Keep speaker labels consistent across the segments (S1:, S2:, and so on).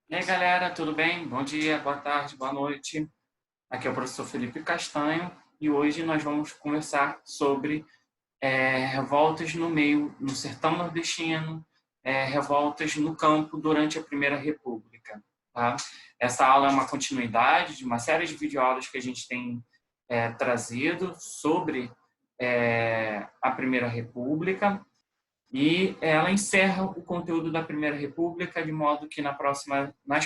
S1: E aí, galera, tudo bem? Bom dia, boa tarde, boa noite. Aqui é o professor Felipe Castanho e hoje nós vamos conversar sobre revoltas no sertão nordestino, revoltas no campo durante a Primeira República. Tá? Essa aula é uma continuidade de uma série de videoaulas que a gente tem trazido sobre a Primeira República. E ela encerra o conteúdo da Primeira República, de modo que nas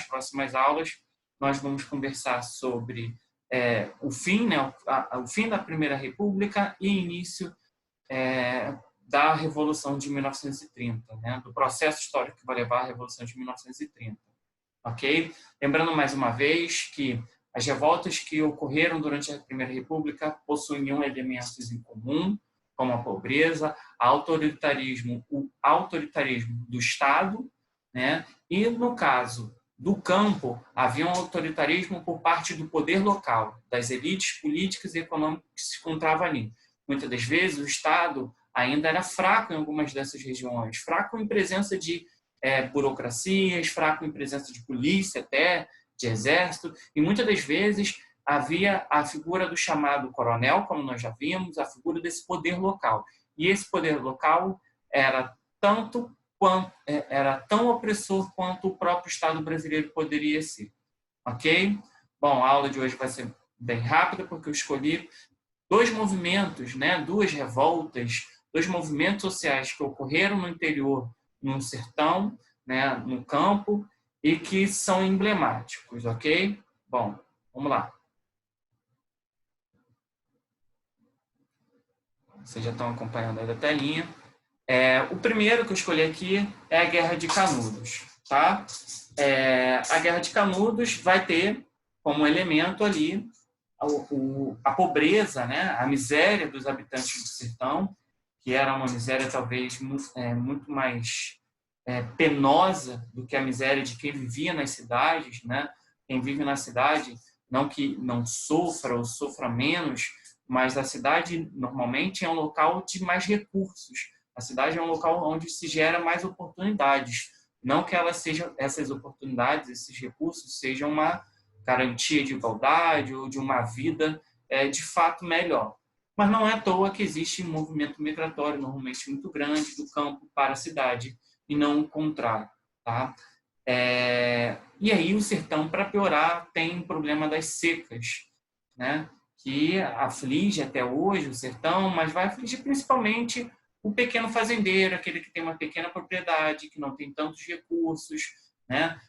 S1: próximas aulas nós vamos conversar sobre o fim, né, o fim da Primeira República e início da Revolução de 1930, né, do processo histórico que vai levar à Revolução de 1930. Ok? Lembrando mais uma vez que as revoltas que ocorreram durante a Primeira República possuíam elementos em comum, como a pobreza, o autoritarismo do Estado, né? E, no caso do campo, havia um autoritarismo por parte do poder local, das elites políticas e econômicas que se encontravam ali. Muitas das vezes, o Estado ainda era fraco em algumas dessas regiões, fraco em presença de burocracias, fraco em presença de polícia até, de exército, e muitas das vezes havia a figura do chamado coronel, como nós já vimos, a figura desse poder local. E esse poder local era era tão opressor quanto o próprio Estado brasileiro poderia ser. Ok? Bom, a aula de hoje vai ser bem rápida, porque eu escolhi dois movimentos, né, duas revoltas, dois movimentos sociais que ocorreram no interior, no sertão, né, no campo, e que são emblemáticos, ok? Bom, vamos lá. Vocês já estão acompanhando aí da telinha. O primeiro que eu escolhi aqui é a Guerra de Canudos. Tá? A Guerra de Canudos vai ter como elemento ali a pobreza, né? A miséria dos habitantes do sertão, que era uma miséria talvez muito mais penosa do que a miséria de quem vivia nas cidades. Né? Quem vive na cidade, não que não sofra ou sofra menos, mas a cidade normalmente é um local de mais recursos. A cidade é um local onde se gera mais oportunidades. Não que essas oportunidades, esses recursos, sejam uma garantia de igualdade ou de uma vida de fato melhor. Mas não é à toa que existe um movimento migratório normalmente muito grande do campo para a cidade e não o contrário. Tá? E aí o sertão, para piorar, tem o problema das secas, né? Que aflige até hoje o sertão, mas vai afligir principalmente o pequeno fazendeiro, aquele que tem uma pequena propriedade, que não tem tantos recursos, né?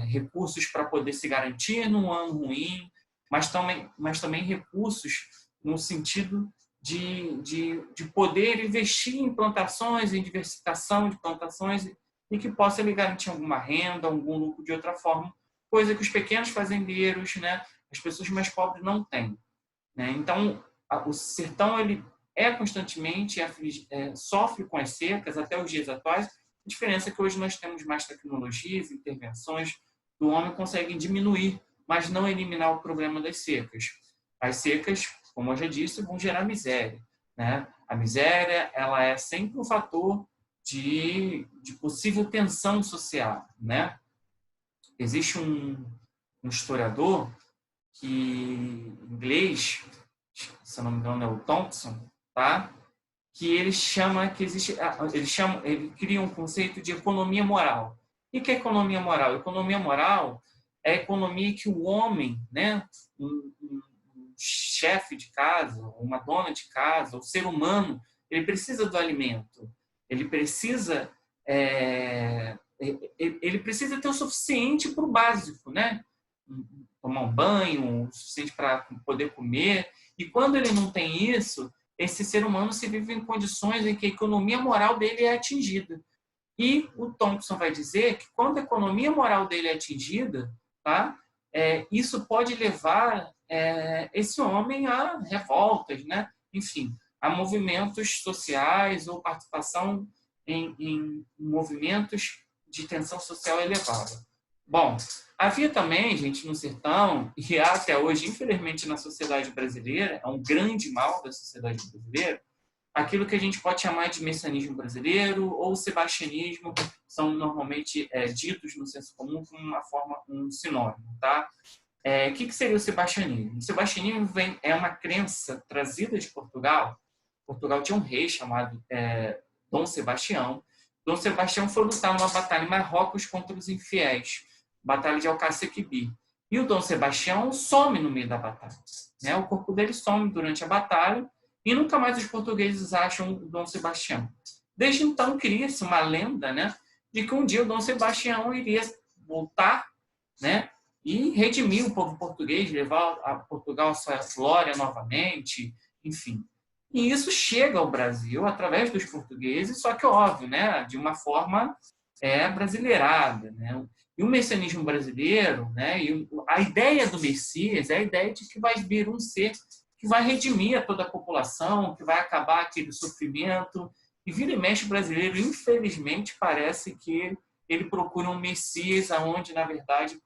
S1: Recursos para poder se garantir num ano ruim, mas também recursos no sentido de poder investir em plantações, em diversificação de plantações e que possa lhe garantir alguma renda, algum lucro de outra forma, coisa que os pequenos fazendeiros, né, as pessoas mais pobres não têm. Né? Então, o sertão ele constantemente sofre com as secas até os dias atuais. A diferença é que hoje nós temos mais tecnologias, intervenções, o homem consegue diminuir, mas não eliminar o problema das secas. As secas, como eu já disse, vão gerar miséria. Né? A miséria ela é sempre um fator de possível tensão social. Né? Existe um historiador inglês, se eu não me engano é o Thompson, tá? Que ele cria um conceito de economia moral. E que é economia moral? Economia moral é a economia que o homem, né, um chefe de casa, uma dona de casa, o ser humano, ele precisa do alimento, ele precisa ele precisa ter o suficiente para o básico, né? Tomar um banho, o suficiente para poder comer. E quando ele não tem isso, esse ser humano se vive em condições em que a economia moral dele é atingida. E o Thompson vai dizer que quando a economia moral dele é atingida, tá? Isso pode levar esse homem a revoltas, né? Enfim, a movimentos sociais ou participação em movimentos de tensão social elevada. Bom, havia também, gente, no sertão, e até hoje, infelizmente, na sociedade brasileira, é um grande mal da sociedade brasileira, aquilo que a gente pode chamar de messianismo brasileiro ou sebastianismo, são normalmente ditos no senso comum como uma forma, um sinônimo, tá? O que seria o sebastianismo? O sebastianismo é uma crença trazida de Portugal. Portugal tinha um rei chamado Dom Sebastião. Dom Sebastião foi lutar numa batalha em Marrocos contra os infiéis, batalha de Alcácer-Quibir. E o Dom Sebastião some no meio da batalha, né? O corpo dele some durante a batalha e nunca mais os portugueses acham o Dom Sebastião. Desde então cria-se uma lenda, né, de que um dia o Dom Sebastião iria voltar, né, e redimir o povo português, levar a Portugal a sua glória novamente, enfim. E isso chega ao Brasil através dos portugueses, só que óbvio, né, de uma forma brasileirada, né? E o messianismo brasileiro, né, e a ideia do Messias é a ideia de que vai vir um ser que vai redimir a toda a população, que vai acabar aquele sofrimento. E vira e mexe brasileiro, infelizmente, parece que ele procura um Messias aonde, na verdade,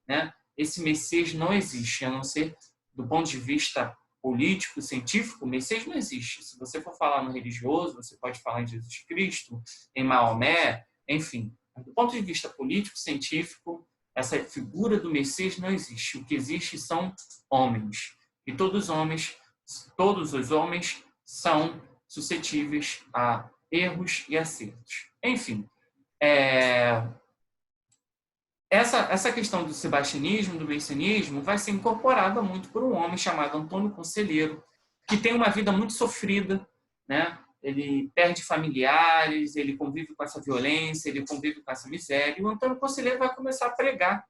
S1: né, esse Messias não existe, a não ser do ponto de vista político, científico, o Messias não existe. Se você for falar no religioso, você pode falar em Jesus Cristo, em Maomé, enfim. Do ponto de vista político, científico, essa figura do Messias não existe. O que existe são homens. E todos os homens são suscetíveis a erros e acertos. Enfim, essa questão do sebastianismo, do messianismo, vai ser incorporada muito por um homem chamado Antônio Conselheiro, que tem uma vida muito sofrida, né? Ele perde familiares, ele convive com essa violência, ele convive com essa miséria. E o Antônio Conselheiro vai começar a pregar,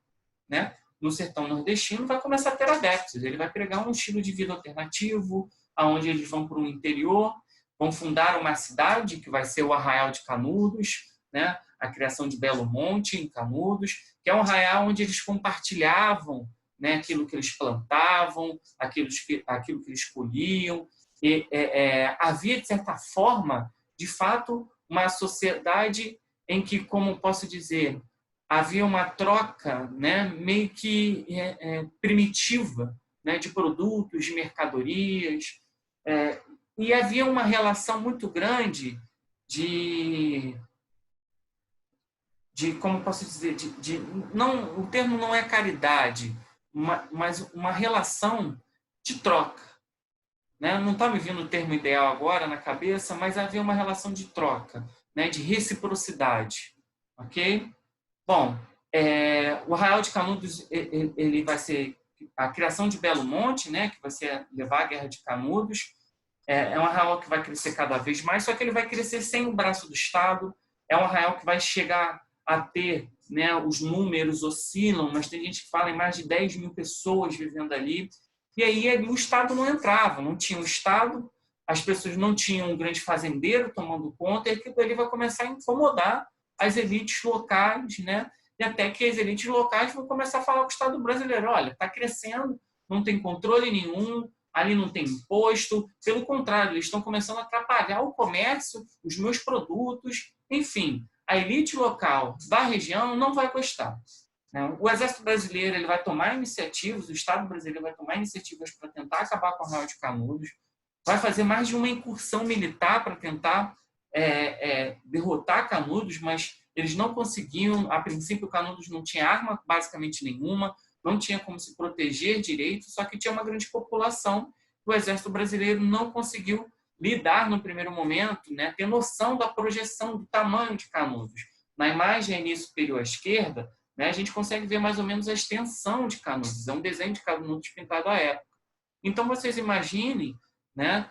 S1: né, no sertão nordestino, vai começar a ter adeptos. Ele vai pregar um estilo de vida alternativo, aonde eles vão para o interior, vão fundar uma cidade que vai ser o Arraial de Canudos, né, a criação de Belo Monte, em Canudos, que é um arraial onde eles compartilhavam, né, aquilo que eles plantavam, aquilo que eles colhiam. E, havia, de certa forma, de fato, uma sociedade em que, como posso dizer, havia uma troca, né, meio que primitiva, né, de produtos, de mercadorias, e havia uma relação muito grande de como posso dizer, não, o termo não é caridade, mas uma relação de troca, né? Não está me vindo o termo ideal agora na cabeça, mas havia uma relação de troca, né, de reciprocidade, ok? Bom, o Arraial de Canudos ele vai ser a criação de Belo Monte, né, que vai ser levar a Guerra de Canudos. É um arraial que vai crescer cada vez mais, só que ele vai crescer sem o braço do Estado. É um arraial que vai chegar a ter, né, os números oscilam, mas tem gente que fala em mais de 10 mil pessoas vivendo ali. E aí o Estado não entrava, não tinha o Estado, as pessoas não tinham um grande fazendeiro tomando conta, e aquilo ali vai começar a incomodar as elites locais, né? E até que as elites locais vão começar a falar com o Estado brasileiro: olha, está crescendo, não tem controle nenhum, ali não tem imposto, pelo contrário, eles estão começando a atrapalhar o comércio, os meus produtos, enfim, a elite local da região não vai gostar. O Exército Brasileiro ele vai tomar iniciativas, o Estado brasileiro vai tomar iniciativas para tentar acabar com o Arraial de Canudos, vai fazer mais de uma incursão militar para tentar derrotar Canudos, mas eles não conseguiam. A princípio, Canudos não tinha arma basicamente nenhuma, não tinha como se proteger direito, só que tinha uma grande população. O Exército Brasileiro não conseguiu lidar no primeiro momento, né, ter noção da projeção, do tamanho de Canudos. Na imagem ali superior à esquerda, né, a gente consegue ver mais ou menos a extensão de Canudos. É um desenho de Canudos pintado à época. Então, vocês imaginem, né,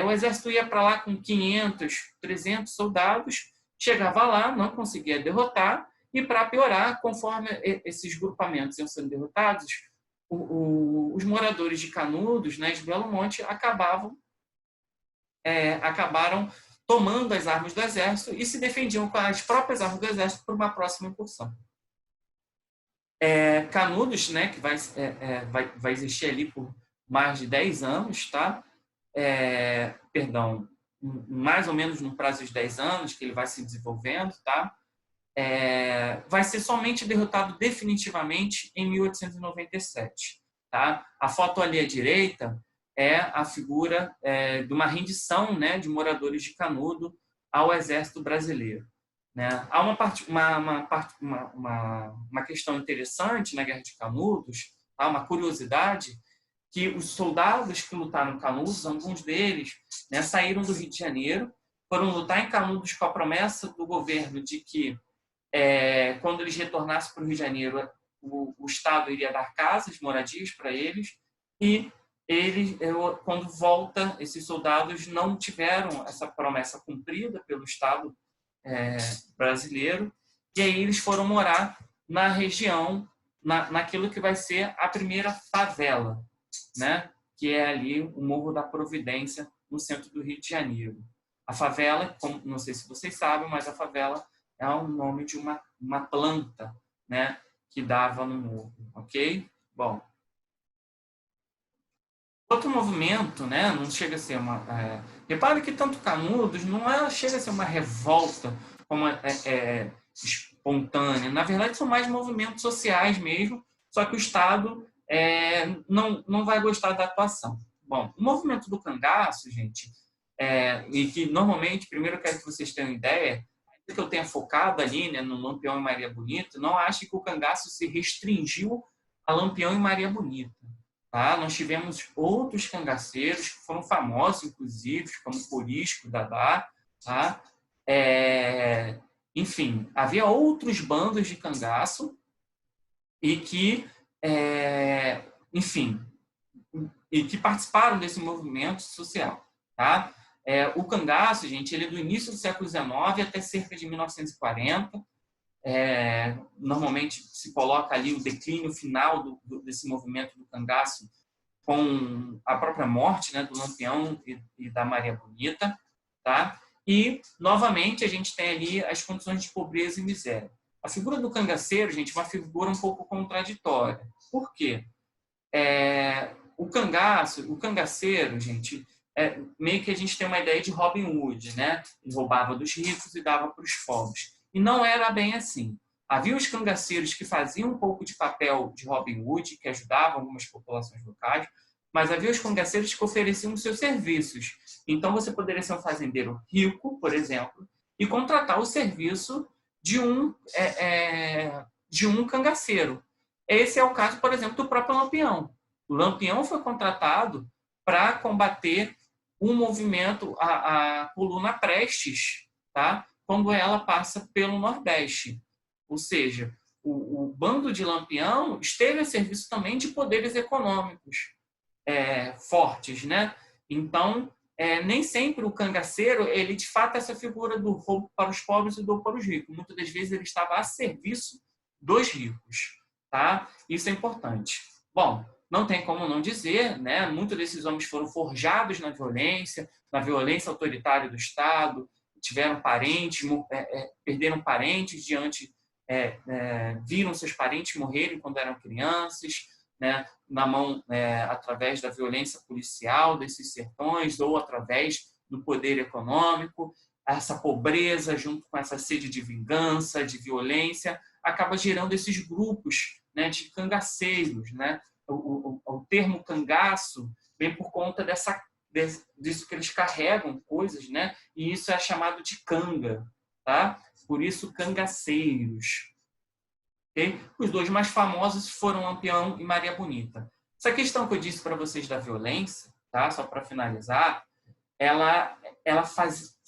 S1: o exército ia para lá com 500, 300 soldados, chegava lá, não conseguia derrotar, e para piorar, conforme esses grupamentos iam sendo derrotados, os moradores de Canudos, né, de Belo Monte, acabaram tomando as armas do exército e se defendiam com as próprias armas do exército por uma próxima incursão. Canudos, né, que vai existir ali por mais de 10 anos, tá? Mais ou menos no prazo de 10 anos que ele vai se desenvolvendo, tá? Vai ser somente derrotado definitivamente em 1897. Tá? A foto ali à direita é a figura de uma rendição, né, de moradores de Canudo ao exército brasileiro. Né? Há uma questão interessante na Guerra de Canudos, há uma curiosidade, que os soldados que lutaram em Canudos, alguns deles, né, saíram do Rio de Janeiro, foram lutar em Canudos com a promessa do governo de que, quando eles retornassem para o Rio de Janeiro, o Estado iria dar casas, moradias para eles, e quando volta, esses soldados não tiveram essa promessa cumprida pelo Estado brasileiro, e aí eles foram morar na região, naquilo que vai ser a primeira favela, né? Que é ali o Morro da Providência, no centro do Rio de Janeiro. A favela, não sei se vocês sabem, mas a favela é o nome de uma planta, né, que dava no morro, ok? Bom, outro movimento, né, não chega a ser uma... repare que tanto Canudos não chega a ser uma revolta como espontânea. Na verdade, são mais movimentos sociais mesmo, só que o Estado não vai gostar da atuação. Bom, o movimento do cangaço, gente, e que normalmente, primeiro eu quero que vocês tenham ideia, ainda que eu tenha focado ali, né, no Lampião e Maria Bonita, não ache que o cangaço se restringiu a Lampião e Maria Bonita. Tá? Nós tivemos outros cangaceiros que foram famosos, inclusive, como Corisco, Dadá. Tá? Enfim, havia outros bandos de cangaço e que, enfim, e que participaram desse movimento social. Tá? O cangaço, gente, ele é do início do século XIX até cerca de 1940. Normalmente se coloca ali o declínio final desse movimento do cangaço com a própria morte, né, do Lampião e da Maria Bonita. Tá? E, novamente, a gente tem ali as condições de pobreza e miséria. A figura do cangaceiro, gente, é uma figura um pouco contraditória. Por quê? O cangaceiro, gente, meio que a gente tem uma ideia de Robin Hood, né? Ele roubava dos ricos e dava para os pobres. E não era bem assim. Havia os cangaceiros que faziam um pouco de papel de Robin Hood, que ajudavam algumas populações locais, mas havia os cangaceiros que ofereciam os seus serviços. Então, você poderia ser um fazendeiro rico, por exemplo, e contratar o serviço de um cangaceiro. Esse é o caso, por exemplo, do próprio Lampião. O Lampião foi contratado para combater o movimento, a coluna Prestes, tá? Quando ela passa pelo Nordeste. Ou seja, o bando de Lampião esteve a serviço também de poderes econômicos fortes, né? Então, nem sempre o cangaceiro, ele de fato é essa figura do roubo para os pobres e do para os ricos. Muitas das vezes ele estava a serviço dos ricos, tá? Isso é importante. Bom, não tem como não dizer, né? Muitos desses homens foram forjados na violência autoritária do Estado, tiveram parentes, perderam parentes viram seus parentes morrerem quando eram crianças, né? Na mão, através da violência policial desses sertões ou através do poder econômico. Essa pobreza, junto com essa sede de vingança, de violência, acaba gerando esses grupos, né, de cangaceiros, né? O termo cangaço vem por conta disso que eles carregam coisas, né? E isso é chamado de canga, tá? Por isso, cangaceiros. Okay? Os dois mais famosos foram Lampião e Maria Bonita. Essa questão que eu disse para vocês da violência, tá? Só para finalizar, ela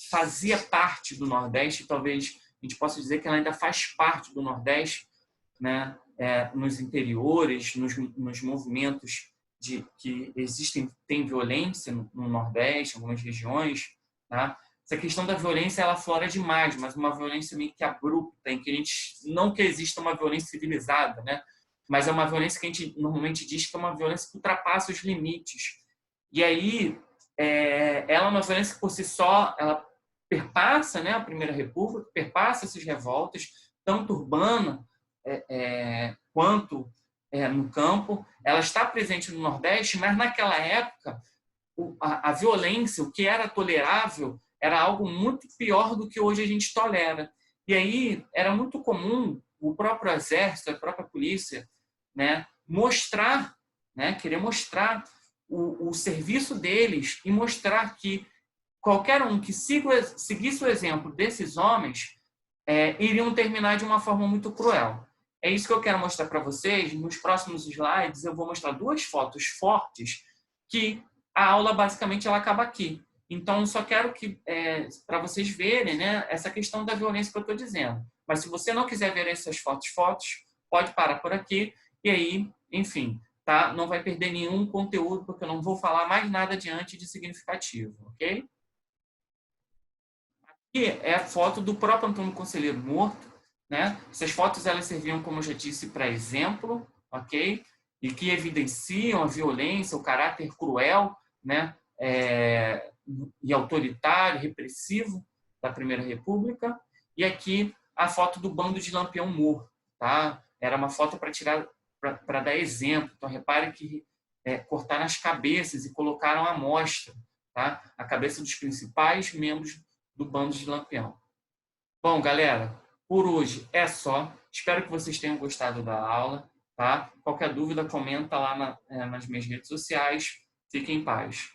S1: fazia parte do Nordeste, talvez a gente possa dizer que ela ainda faz parte do Nordeste, né? Nos interiores, nos movimentos que tem violência no Nordeste, em algumas regiões. Tá? Essa questão da violência, ela aflora demais, mas uma violência meio que abrupta, em que a gente, não que exista uma violência civilizada, né? Mas é uma violência que a gente normalmente diz que é uma violência que ultrapassa os limites. E aí, ela é uma violência que, por si só, ela perpassa, né, a Primeira República, perpassa essas revoltas, tanto urbana quanto no campo. Ela está presente no Nordeste, mas naquela época a violência, o que era tolerável, era algo muito pior do que hoje a gente tolera. E aí era muito comum o próprio exército, a própria polícia, né, querer mostrar o serviço deles e mostrar que qualquer um que seguisse o exemplo desses homens iriam terminar de uma forma muito cruel. É isso que eu quero mostrar para vocês. Nos próximos slides, eu vou mostrar duas fotos fortes que a aula, basicamente, ela acaba aqui. Então, eu só quero que para vocês verem, né, essa questão da violência que eu estou dizendo. Mas, se você não quiser ver essas fotos, pode parar por aqui. E aí, enfim, tá? Não vai perder nenhum conteúdo, porque eu não vou falar mais nada adiante de significativo, ok? Aqui é a foto do próprio Antônio Conselheiro morto, né? Essas fotos elas serviam, como eu já disse, para exemplo, ok? E que evidenciam a violência, o caráter cruel, né? E autoritário, repressivo da Primeira República. E aqui a foto do bando de Lampião morto, tá? Era uma foto para dar exemplo. Então repare que cortaram as cabeças e colocaram à mostra, tá? A cabeça dos principais membros do bando de Lampião. Bom, galera, por hoje é só. Espero que vocês tenham gostado da aula, tá? Qualquer dúvida, comenta lá nas minhas redes sociais. Fiquem em paz.